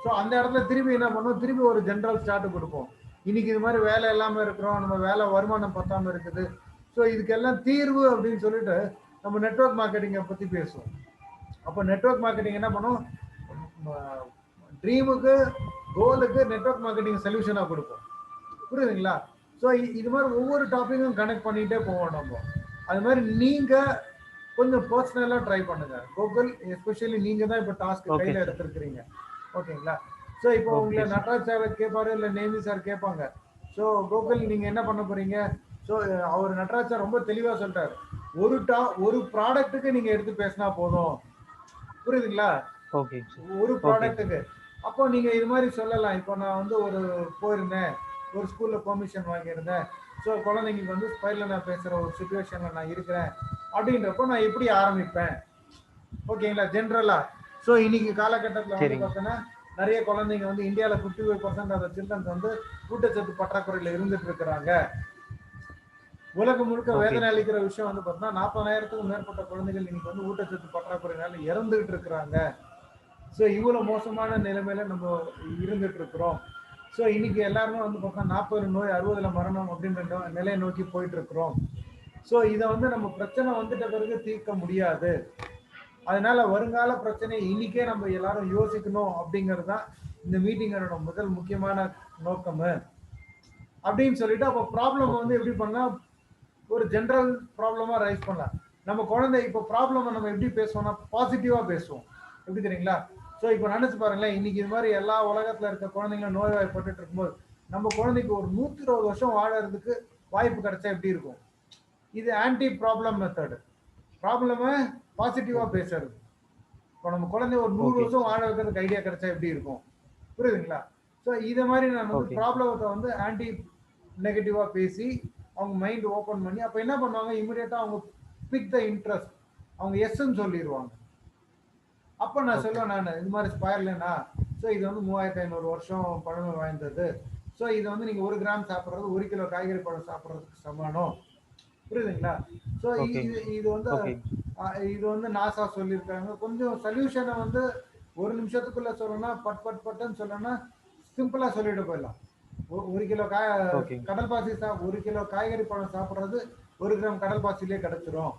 ஸோ அந்த இடத்துல திருப்பி என்ன பண்ணுவோம், திருப்பி ஒரு ஜென்ரல் ஸ்டார்ட் கொடுப்போம். இன்னைக்கு இது மாதிரி வேலை இல்லாமல் இருக்கிறோம், நம்ம வேலை வருமானம் பத்தாமல் இருக்குது. ஸோ இதுக்கெல்லாம் தீர்வு அப்படின்னு சொல்லிட்டு நம்ம நெட்வொர்க் மார்க்கெட்டிங்கை பற்றி பேசுவோம். அப்போ நெட்வொர்க் மார்க்கெட்டிங் என்ன பண்ணும், ட்ரீமுக்கு கோலுக்கு நெட்வொர்க் மார்க்கெட்டிங் சொல்யூஷனாக கொடுப்போம். புரியுதுங்களா? ஸோ இது மாதிரி ஒவ்வொரு டாப்பிக்கும் கனெக்ட் பண்ணிகிட்டே போவோம் நம்ம. அது மாதிரி நீங்கள் கொஞ்சம் பர்சனலாக ட்ரை பண்ணுங்க. கூகுள் எஸ்பெஷலி நீங்கள் தான் இப்போ டாஸ்க் கையில் எடுத்துருக்கிறீங்க. ஓகேங்களா? ஸோ இப்போ உங்களை நட்ராஜ் சார் கேட்பாரு, இல்லை நேமி சார் கேட்பாங்க. ஸோ கூகுள் நீங்கள் என்ன பண்ண போகிறீங்க? ஸோ அவர் நட்ராஜ் சார் ரொம்ப தெளிவாக சொல்லிட்டார், ஒரு ப்ராடக்ட்டுக்கு நீங்கள் எடுத்து பேசினா போதும். புரியுதுங்களா? ஓகே, ஒரு ப்ராடக்ட்டுக்கு. அப்போ நீங்கள் இது மாதிரி சொல்லலாம். இப்போ நான் வந்து போயிருந்தேன், ஒரு ஸ்கூலில் பெர்மிஷன் வாங்கியிருந்தேன். ஸோ குழந்தைங்களுக்கு வந்து ஸ்பைலில் நான் பேசுகிற ஒரு சுச்சுவேஷனில் நான் இருக்கிறேன் அப்படின்றப்போ நான் எப்படி ஆரம்பிப்பேன்? ஓகேங்களா? ஜென்ரலாக. ஸோ இன்னைக்கு காலகட்டத்தில் வந்து பார்த்தோன்னா நிறைய குழந்தைங்க வந்து இந்தியாவில் 55% ஆஃப் சில்ட்ரன்ஸ் வந்து ஊட்டச்சத்து பற்றாக்குறையில் இருந்துட்டு இருக்கிறாங்க. உலகம் முழுக்க வேதனை அளிக்கிற விஷயம் வந்து பார்த்தோன்னா 40,000க்கும் மேற்பட்ட குழந்தைகள் இன்னைக்கு வந்து ஊட்டச்சத்து பற்றாக்குறையினால இறந்துகிட்டு இருக்கிறாங்க. ஸோ இவ்வளோ மோசமான நிலைமையில நம்ம இருந்துட்டு இருக்கிறோம். ஸோ இன்னைக்கு எல்லாருமே வந்து பார்த்தா 40 நோய் 60 மரணம் அப்படின்ற நிலையை நோக்கி போயிட்டு இருக்கிறோம். ஸோ இதை வந்து நம்ம பிரச்சனை வந்துட்ட பிறகு தீர்க்க முடியாது. அதனால வருங்கால பிரச்சனையை இன்னைக்கே நம்ம எல்லாரும் யோசிக்கணும் அப்படிங்கிறது தான் இந்த மீட்டிங்கோட முதல் முக்கியமான நோக்கம் அப்படின்னு சொல்லிட்டு, அப்போ ப்ராப்ளம் வந்து எப்படி பண்ணலாம், ஒரு ஜென்ரல் ப்ராப்ளமா ரைஸ் பண்ணலாம். நம்ம குழந்தை இப்போ ப்ராப்ளம் நம்ம எப்படி பேசுவோம்னா பாசிட்டிவா பேசுவோம். எப்படி தெரியுங்களா? ஸோ இப்போ நினைச்சு பாருங்களேன், இன்னைக்கு இது மாதிரி எல்லா உலகத்துல இருக்க குழந்தைங்களும் நோய்வாய்ப்பட்டு இருக்கும்போது நம்ம குழந்தைக்கு ஒரு 120 வருஷம் வாழறதுக்கு வாய்ப்பு கிடைச்சா எப்படி இருக்கும்? இது ஆன்டி ப்ராப்ளம் மெத்தட். ப்ராப்ளமை பாசிட்டிவா பேசுறது. இப்போ நம்ம குழந்தை ஒரு 100 வருஷம் வாழ வைக்கிறதுக்கு ஐடியா கிடைச்சா எப்படி இருக்கும்? புரியுதுங்களா? ஸோ இதை மாதிரி நான் வந்து ப்ராப்ளத்தை வந்து ஆன்டி நெகட்டிவா பேசி அவங்க மைண்ட் ஓப்பன் பண்ணி, அப்போ என்ன பண்ணுவாங்க, இமிடியேட்டா அவங்க பிக் த இன்ட்ரெஸ்ட், அவங்க எஸ்ன்னு சொல்லிடுவாங்க. அப்போ நான் சொல்லுவேன், நான் இது மாதிரி ஸ்பைரல்னா, ஸோ இது வந்து 3500 வருஷம் பழமை வாய்ந்தது. ஸோ இது வந்து நீங்கள் 1 கிராம் சாப்பிட்றது 1 கிலோ காய்கறி பழம் சாப்பிட்றதுக்கு சமானம். புரியுதுங்களா? ஸோ இது வந்து நாசா சொல்லியிருக்காங்க. கொஞ்சம் சொல்யூஷனை வந்து 1 நிமிஷத்துக்குள்ள சொல்லணும்னா பட்டுன்னு சொல்லணும்னா சிம்பிளாக சொல்லிட்டு போயிடலாம். 1 கிலோ கடல் பாசி 1 கிலோ காய்கறி பழம் சாப்பிட்றது 1 கிராம் கடல் பாசிலே கிடைச்சிரும்.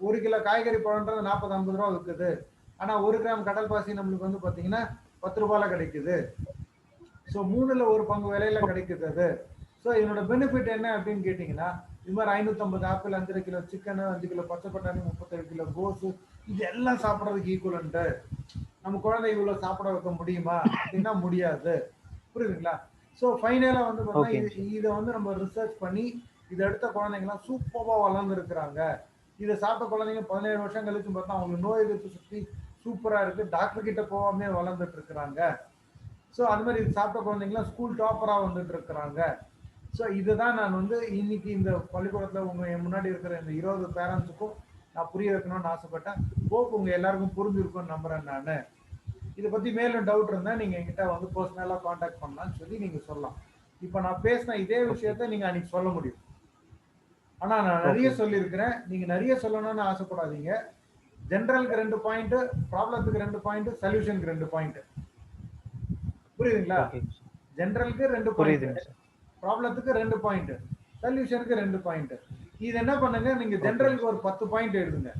1 கிலோ காய்கறி பழம்ன்றது 40-50 ரூபா விற்குது. ஆனால் 1 கிராம் கடல் பாசி நம்மளுக்கு வந்து பார்த்தீங்கன்னா 10 ரூபாயில கிடைக்குது. ஸோ 3ல் 1 பங்கு விலையில கிடைக்குது அது. ஸோ இதனோட பெனிஃபிட் என்ன அப்படின்னு கேட்டிங்கன்னா, இது மாதிரி 550 ஆப்பிள், 5 கிலோ சிக்கனு, 5 கிலோ பச்சை பட்டாணி, 37 கிலோ கோஸு, இது எல்லாம் சாப்பிட்றதுக்கு ஈக்குவலன்ட்டு. நம்ம குழந்தை இவ்வளோ சாப்பிட வைக்க முடியுமா அப்படின்னா முடியாது. புரியுதுங்களா? ஸோ ஃபைனலாக வந்து பார்த்தீங்கன்னா இதை வந்து நம்ம ரிசர்ச் பண்ணி இதை எடுத்த குழந்தைங்கலாம் சூப்பராக வளர்ந்துருக்குறாங்க. இதை சாப்பிட்ட குழந்தைங்க 17 வருஷம் கழிச்சு பார்த்தா அவங்களுக்கு நோய் எதிர்ப்பு சக்தி சூப்பராக இருக்குது, டாக்டர் கிட்ட போகாமே வளர்ந்துட்டு இருக்கிறாங்க. ஸோ அது மாதிரி இது சாப்பிட்ட குழந்தைங்களாம் ஸ்கூல் டாப்பராக வந்துட்டு இருக்கிறாங்க. ஸோ இதுதான் நான் வந்து இன்னைக்கு இந்த பள்ளிக்கூடத்தில் உங்கள் முன்னாடி இருக்கிற இந்த 20 பேரண்ட்ஸுக்கும் நான் புரிய வைக்கணும்னு ஆசைப்பட்டேன். போக்கு உங்கள் எல்லாருக்கும் புரிஞ்சிருக்கும்னு நம்புறேன். நான் இதை பற்றி மேலும் டவுட் இருந்தால் நீங்கள் என்கிட்ட வந்து பர்சனலாக காண்டாக்ட் பண்ணலான்னு சொல்லி நீங்கள் சொல்லலாம். இப்போ நான் பேசின இதே விஷயத்த நீங்கள் அன்னைக்கு சொல்ல முடியும். ஆனால் நான் நிறைய சொல்லியிருக்கிறேன். நீங்கள் நிறைய சொல்லணும்னு ஆசைப்படாதீங்க. ஜென்ரலுக்கு 2 பாயிண்ட், ப்ராப்ளத்துக்கு 2 பாயிண்ட், சொல்யூஷனுக்கு 2 பாயிண்ட். புரியுதுங்களா? ஜென்ரலுக்கு 2 பாயிண்ட், ப்ராப்ளத்துக்கு 2 பாயிண்ட், சொல்யூஷனுக்கு 2 பாயிண்ட். இது என்ன பண்ணுங்க, நீங்க ஜென்ரலுக்கு ஒரு 10 பாயிண்ட் எழுதுங்க,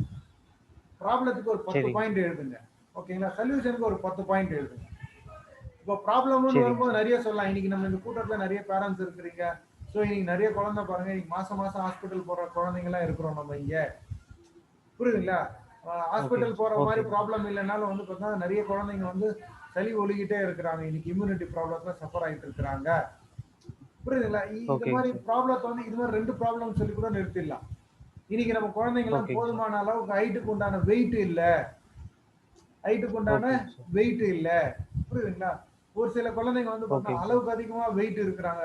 ப்ராப்ளத்துக்கு ஒரு 10 பாயிண்ட் எழுதுங்க. ஓகேங்களா? சொல்யூஷனுக்கு ஒரு 10 பாயிண்ட் எழுதுங்க. இப்போ ப்ராப்ளம்னு வரும்போது நிறைய சொல்லலாம். இன்னைக்கு நம்ம இந்த கூட்டத்தில் நிறைய பேரண்ட்ஸ் இருக்கிறீங்க. ஸோ இன்னைக்கு நிறைய குழந்தை பாருங்க, இன்னைக்கு மாசம் ஹாஸ்பிட்டல் போற குழந்தைங்கலாம் இருக்கிறோம் நம்ம இங்க. புரியுதுங்களா? ஹாஸ்பிட்டல் போற மாதிரி ப்ராப்ளம் இல்லைனாலும் வந்து பார்த்தீங்கன்னா நிறைய குழந்தைங்க வந்து சளி ஒழுகிட்டே இருக்கிறாங்க. இன்னைக்கு இம்யூனிட்டி ப்ராப்ளத்துல சஃபர் ஆகிட்டு இருக்கிறாங்க. புரியுதுங்களா? இது மாதிரி ப்ராப்ளத்தை வந்து இது மாதிரி 2 ப்ராப்ளம் சொல்லி கூட நிறுத்திடலாம். இன்னைக்கு நம்ம குழந்தைங்களாம் போதுமான அளவுக்கு ஹைட்டுக்கு உண்டான வெயிட் இல்லை, புரியுதுங்களா? ஒரு சில குழந்தைங்க வந்து அளவுக்கு அதிகமா வெயிட் இருக்கிறாங்க,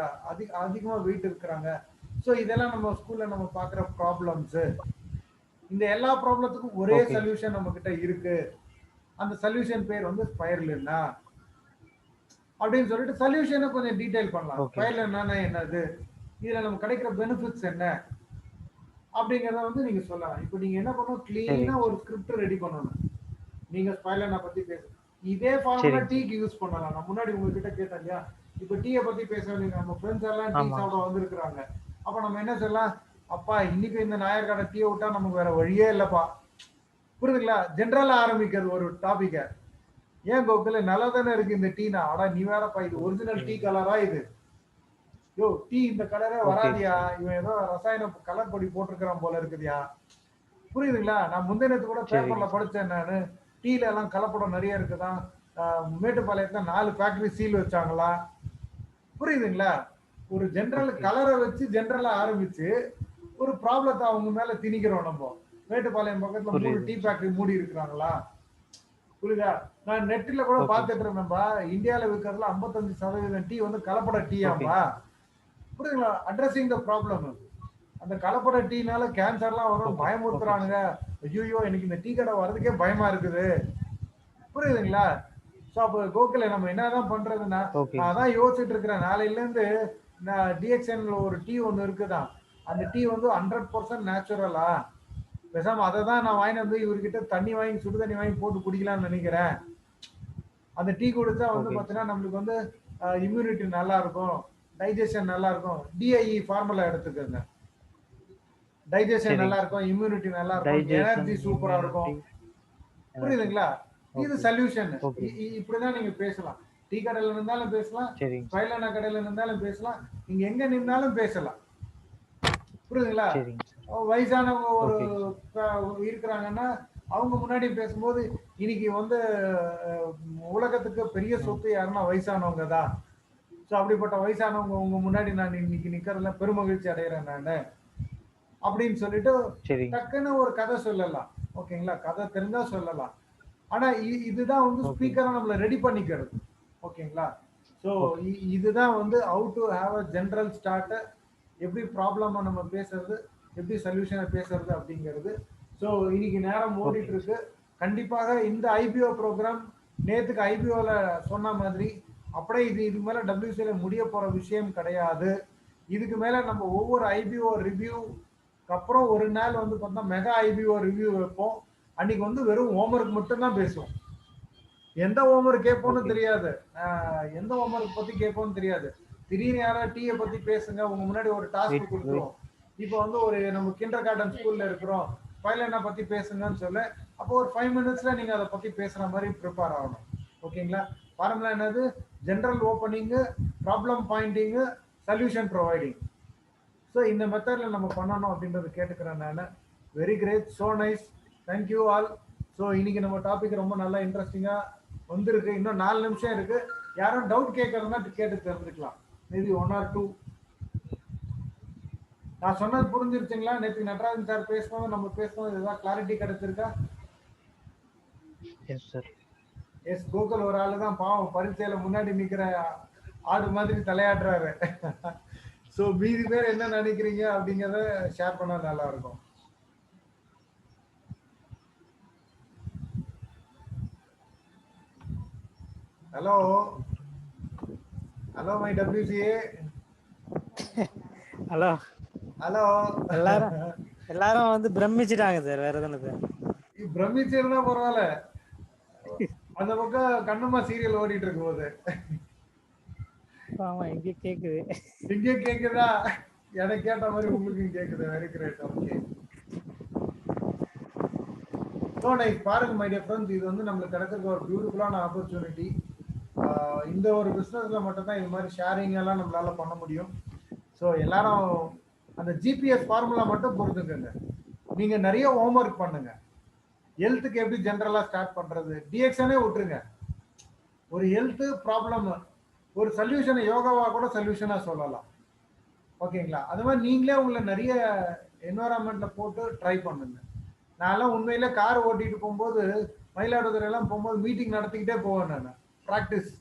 அதிகமா வெயிட் இருக்கிறாங்க. ஸோ இதெல்லாம் நம்ம ஸ்கூல்ல நம்ம பார்க்குற ப்ராப்ளம்ஸ். இந்த எல்லா ப்ராப்ளத்துக்கும் ஒரே Okay. சொல்யூஷன் நம்ம கிட்ட இருக்கு. அந்த சொல்யூஷன் பேர் வந்து ஸ்பைருலினா அப்படின்னு சொல்லிட்டு சொல்யூஷனை கொஞ்சம் டீடைல் பண்ணலாம். Okay. ஸ்பைருலினா என்னது, இதுல நமக்கு கிடைக்கிற பெனிஃபிட்ஸ் என்ன அப்படிங்கறத வந்து நீங்க சொல்லலாம். இப்போ நீங்க என்ன பண்ணணும், கிளீனா ஒரு ஸ்கிரிப்ட் ரெடி பண்ணணும். நீங்க ஸ்பைருலினா பத்தி பேசணும். இதே ஃபார்முலா டீக்கு யூஸ் பண்ணலாம். நான் முன்னாடி உங்ககிட்ட கேட்டேன் இல்லையா, இப்போ டீயை பத்தி பேச வேண்டிய நம்ம ஃப்ரெண்ட்ஸ் எல்லாம் டீ ஆமா. சாப்பிட வந்திருக்கிறாங்க. அப்ப நம்ம என்ன சொல்லலாம், அப்பா இன்னைக்கு இந்த நாயர்காட டீயை விட்டா நமக்கு வேற வழியே இல்லப்பா. புரியுதுங்களா? ஜென்ரலா ஆரம்பிக்கிறது ஒரு டாபிக்க. ஏன் கோகுல நல்லா தானே இருக்கு இந்த டீனா, ஆடா நீ வேறப்பா இது ஒரிஜினல் டீ கலரா இது, யோ டீ இந்த கலரே வராதியா, இவன் ஏதோ ரசாயன கலர் பொடி போட்டிருக்கிறான் போல இருக்குதியா. புரியுதுங்களா? நான் முந்தினத்து கூட பேப்பர்ல படிச்சேன் நானு, டீல எல்லாம் கலப்படம் நிறைய இருக்குதான். மேட்டுப்பாளையத்துல 4 ஃபேக்டரி சீல் வச்சாங்களா. புரியுதுங்களா? ஒரு ஜென்ரல் கலரை வச்சு ஜென்ரலா ஆரம்பிச்சு ஒரு ப்ராப்ளத்தை அவங்க மேல திணிக்கிறோம் நம்ம. மேட்டுப்பாளையம் பக்கத்துல 3 டீ ஃபேக்டரி மூடி இருக்கிறாங்களா. புரியுதா? நான் நெட்ல கூட பாத்துட்டு இருந்தேன்பா, இந்தியால விற்கிறதுல 55% டீ வந்து கலப்பட டீயாம்பா. புரியுதுங்களா? Addressing the problem. அந்த கலப்பட டீனால கேன்சர்லாம் வரும் பயமுறுத்துறானுங்க. ஐயோ எனக்கு இந்த டீ கடை வர்றதுக்கே பயமா இருக்குது. புரியுதுங்களா? ஸோ அப்போ கோகுல நம்ம என்னதான் பண்றதுன்னா, நான் தான் யோசிச்சுட்டு இருக்கிறேன், நாளையில இருந்து நான் டிஎக்ஸ்என்ல ஒரு டீ ஒன்று இருக்குதான், அந்த டீ வந்து 100% நேச்சுரலா, பேசாம அதை தான் நான் வாங்கி வந்து இவர்கிட்ட தண்ணி வாங்கி சுடு தண்ணி வாங்கி போட்டு குடிக்கலாம்னு நினைக்கிறேன். அந்த டீ குடிச்சா வந்து பார்த்தீங்கன்னா நம்மளுக்கு வந்து இம்யூனிட்டி நல்லா இருக்கும், டைஜஷன் நல்லா இருக்கும். டிஐஇ ஃபார்முலா எடுத்துக்கோங்க. டைஜஷன் நல்லா இருக்கும், இம்யூனிட்டி நல்லா இருக்கும், எனர்ஜி சூப்பரா இருக்கும். புரியுதுங்களா? இது சொல்யூஷன். இப்படிதான் நீங்க பேசலாம். டீ கடையில இருந்தாலும் பேசலாம், ஸ்பைருலினா கடையில இருந்தாலும் பேசலாம், நீங்க எங்க நின்னாலும் பேசலாம். புரியுதுங்களா? வயசானவங்க ஒரு இருக்கிறாங்கன்னா அவங்க முன்னாடி பேசும்போது, இன்னைக்கு வந்து உலகத்துக்கு பெரிய சொத்து யாருன்னா வயசானவங்க தான். ஸோ அப்படிப்பட்ட வயசானவங்க உங்க முன்னாடி நான் இன்னைக்கு நிக்கிறதுல பெருமகிழ்ச்சி அடைகிறேன் நான் அப்படின்னு சொல்லிட்டு டக்குன்னு ஒரு கதை சொல்லலாம். ஓகேங்களா? கதை தெரிஞ்சா சொல்லலாம். ஆனா இதுதான் வந்து ஸ்பீக்கரை நம்மள ரெடி பண்ணிக்கிறது. ஓகேங்களா? ஸோ இதுதான் வந்து how to have a general start, எப்படி ப்ராப்ளமா நம்ம பேசுறது, எப்படி சொல்யூஷனை பேசுறது அப்படிங்கிறது. ஸோ இன்னைக்கு நேரம் ஓடிட்டு இருக்கு. கண்டிப்பாக இந்த ஐபிஓ ப்ரோக்ராம் நேத்துக்கு ஐபிஓல சொன்ன மாதிரி அப்படியே இதுக்கு மேல டபிள்யூசில முடிய போற விஷயம் கிடையாது. இதுக்கு மேல நம்ம ஒவ்வொரு ஐபிஓ ரிவ்யூக்கு அப்புறம் ஒரு நாள் வந்து பார்த்தா மெகா ஐபிஓ ரிவ்யூ வைப்போம். அன்னைக்கு வந்து வெறும் ஹோம்ஒர்க் மட்டும் தான் பேசுவோம். எந்த ஹோம்ஒர்க் கேட்போம்னு தெரியாது, எந்த ஹோம்ஒர்க் பத்தி கேட்போம்னு தெரியாது. திடீர்னு யாராவது டீயை பத்தி பேசுங்க, உங்க முன்னாடி ஒரு டாஸ்க் கொடுத்துருவோம். இப்போ வந்து ஒரு நம்ம கிண்டர் கார்டன் ஸ்கூல்ல இருக்கிறோம், ஸ்பைருலினா பத்தி பேசுங்கன்னு சொல்ல, அப்போ ஒரு 5 மினிட்ஸ்ல நீங்க அதை பத்தி பேசுற மாதிரி ப்ரிப்பேர் ஆகணும். ஓகேங்களா? ஃபார்முலா என்னது? General opening, problem pointing, solution providing. So இந்த மெத்தட்ல நம்ம பண்ணணும் அப்படின்றது கேட்டுக்கிறேன் நான். Very great, so nice, thank you all. So இன்னைக்கு நம்ம டாபிக் ரொம்ப நல்லா இன்ட்ரெஸ்டிங்கா வந்திருக்கு. இன்னும் 4 நிமிஷம் இருக்கு. யாரும் டவுட் கேட்கறதுனா கேட்டு தெரிஞ்சுக்கலாம். Maybe 1 or 2. நான் சொன்னது புரிஞ்சிருச்சுங்களா? நேற்று நடராஜன் சார் பேசும்போது நம்ம பேசும்போது ஏதாவது கிளாரிட்டி கிடைச்சிருக்கா? எஸ், கோகுல் ஒரு ஆளு தான் பாவம் பரீட்சையில முன்னாடி நிக்கிற ஆடு மாதிரி தலையாடுறாரு. ஸோ மீதி பேர் என்ன நினைக்கிறீங்க அப்படிங்கிறத ஷேர் பண்ணா நல்லா இருக்கும். Hello hello my WCA. Hello hello. எல்லாரும் வந்து பிரமிச்சிட்டாங்க சார். வேற எதுவும் சார், பிரமிச்சிருந்தா பரவாயில்ல. அந்த பக்கம் கண்ணம்மா சீரியல் ஓடிட்டு இருக்கும் போது ஆமா எங்க கேக்குது, எங்க கேக்குதா? எனக்கு கேட்ட மாதிரி உங்களுக்கும் கேக்குது. Very great. Okay, so nice. பாருங்க மை டியர் ஃப்ரெண்ட்ஸ், இது வந்து நம்மளுக்கு கிடைச்சிருக்க ஒரு பியூட்டிஃபுல்லான ஆப்பர்ச்சுனிட்டி. இந்த ஒரு பிஸ்னஸ்ல மட்டும்தான் இது மாதிரி ஷேரிங் எல்லாம் நம்மளால பண்ண முடியும். ஸோ எல்லாரும் அந்த ஜிபிஎஸ் ஃபார்முலா மட்டும் புரிஞ்சுக்கங்க. நீங்க நிறைய ஹோம்ஒர்க் பண்ணுங்க. ஹெல்த்துக்கு எப்படி ஜென்ரலா ஸ்டார்ட் பண்றது, டிஎக்ஷனே விட்டுருங்க. ஒரு ஹெல்த் ப்ராப்ளம் ஒரு சொல்யூஷனை யோகாவா கூட சொல்யூஷனா சொல்லலாம். ஓகேங்களா? அது மாதிரி நீங்களே உங்களை நிறைய என்வரான்மெண்ட்ல போட்டு ட்ரை பண்ணுங்க. நான்லாம் உண்மையில கார் ஓட்டிட்டு போகும்போது மயிலாடுதுறை எல்லாம் போகும்போது மீட்டிங் நடத்திக்கிட்டே போவேன். நான் ப்ராக்டிஸ்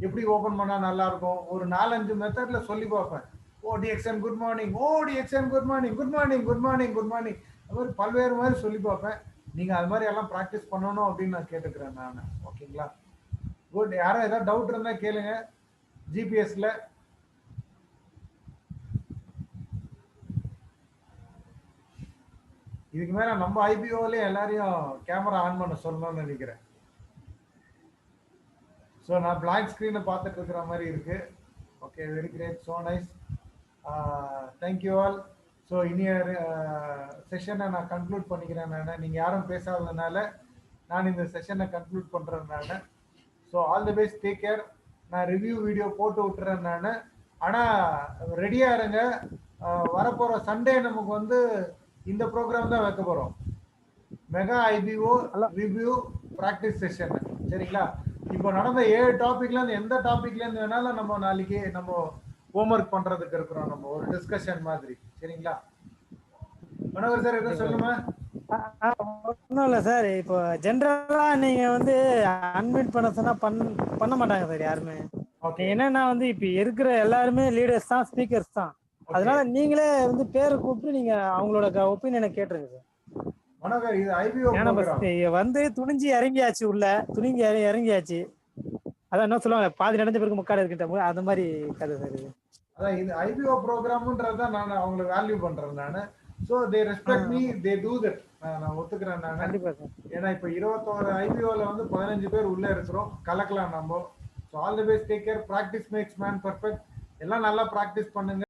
எப்படி ஓபன் பண்ணா நல்லா இருக்கும் ஒரு 4-5 மெத்தட்ல சொல்லி பார்ப்பேன். ஓ டிஎக்ஸ்என் குட் மார்னிங், ஓ DXN good morning, good morning, good morning, good morning. அது மாதிரி பல்வேறு மாதிரி சொல்லி பார்ப்பேன். நீங்கள் அது மாதிரி எல்லாம் ப்ராக்டிஸ் பண்ணணும் அப்படின்னு நான் கேட்டுக்கிறேன் நான். ஓகேங்களா? குட். யாரும் ஏதாவது டவுட் இருந்தால் கேளுங்க. ஜிபிஎஸ்ல இதுக்கு மேலே நம்ம ஐபிஓலேயே எல்லாரையும் கேமரா ஆன் பண்ண சொல்லணும்னு நினைக்கிறேன். ஸோ நான் பிளாக் ஸ்க்ரீனை பார்த்துட்டு இருக்கிற மாதிரி இருக்கு. Okay, very great, so nice. Thank you all. So இனிய செஷனை நான் கன்க்ளூட் பண்ணிக்கிறேன் நான். நீங்கள் யாரும் பேசாததுனால நான் இந்த செஷனை கன்க்ளூட் பண்ணுறேன் நான். So all the best, take care. நான் ரிவ்யூ வீடியோ போட்டு விட்டுறேன் நான். ஆனால் ரெடியாக இருங்க. வரப்போகிற சண்டே நமக்கு வந்து இந்த ப்ரோக்ராம் தான் வைக்க போகிறோம். Mega IPO review practice session. சரிங்களா? இப்போ நடந்த 7 டாபிக்லேருந்து எந்த டாபிக்லேருந்து வேணாலும் நம்ம நாளைக்கு நம்ம ஹோம்ஒர்க் பண்ணுறதுக்கு இருக்கிறோம். நம்ம ஒரு டிஸ்கஷன் மாதிரி. சரிங்களா? மனோகர் சார் எதுவும் சொல்லுமா? ஒன்றும் இல்லை சார். இப்போ ஜென்ரலா நீங்க வந்து அன்மிட் பண்ண சொன்னா பண்ண மாட்டாங்க சார் யாருமே. ஓகே, என்னன்னா வந்து இப்ப இருக்கிற எல்லாருமே லீடர்ஸ் தான், ஸ்பீக்கர்ஸ் தான். அதனால நீங்களே வந்து பேரை கூப்பிட்டு நீங்க அவங்களோட ஒப்பீனியனை கேட்டுருங்க சார். மனோகர், இது ஐபிஓ வந்து துணிஞ்சு இறங்கியாச்சு, உள்ள துணிஞ்சு இறங்கியாச்சு. அதான் என்ன சொல்லுவாங்க, பாதி நடந்த பிறகு முக்காடு இருக்கின்ற அந்த மாதிரி கதை சார் இது. அதான் இது ஐபிஓ ப்ரோக்ராம்ன்றத நான் அவங்களை வேல்யூ பண்றேன் நான். So they respect me, they do that. நான் ஒத்துக்கிறேன் நான். கண்டிப்பா சார். ஏன்னா இப்போ 21 ஐபிஓல வந்து 15 பேர் உள்ள இருக்கிறோம். கலக்கலாம் நம்ம. So all the best, take care. Practice makes man perfect. எல்லாம் நல்லா ப்ராக்டிஸ் பண்ணுங்க.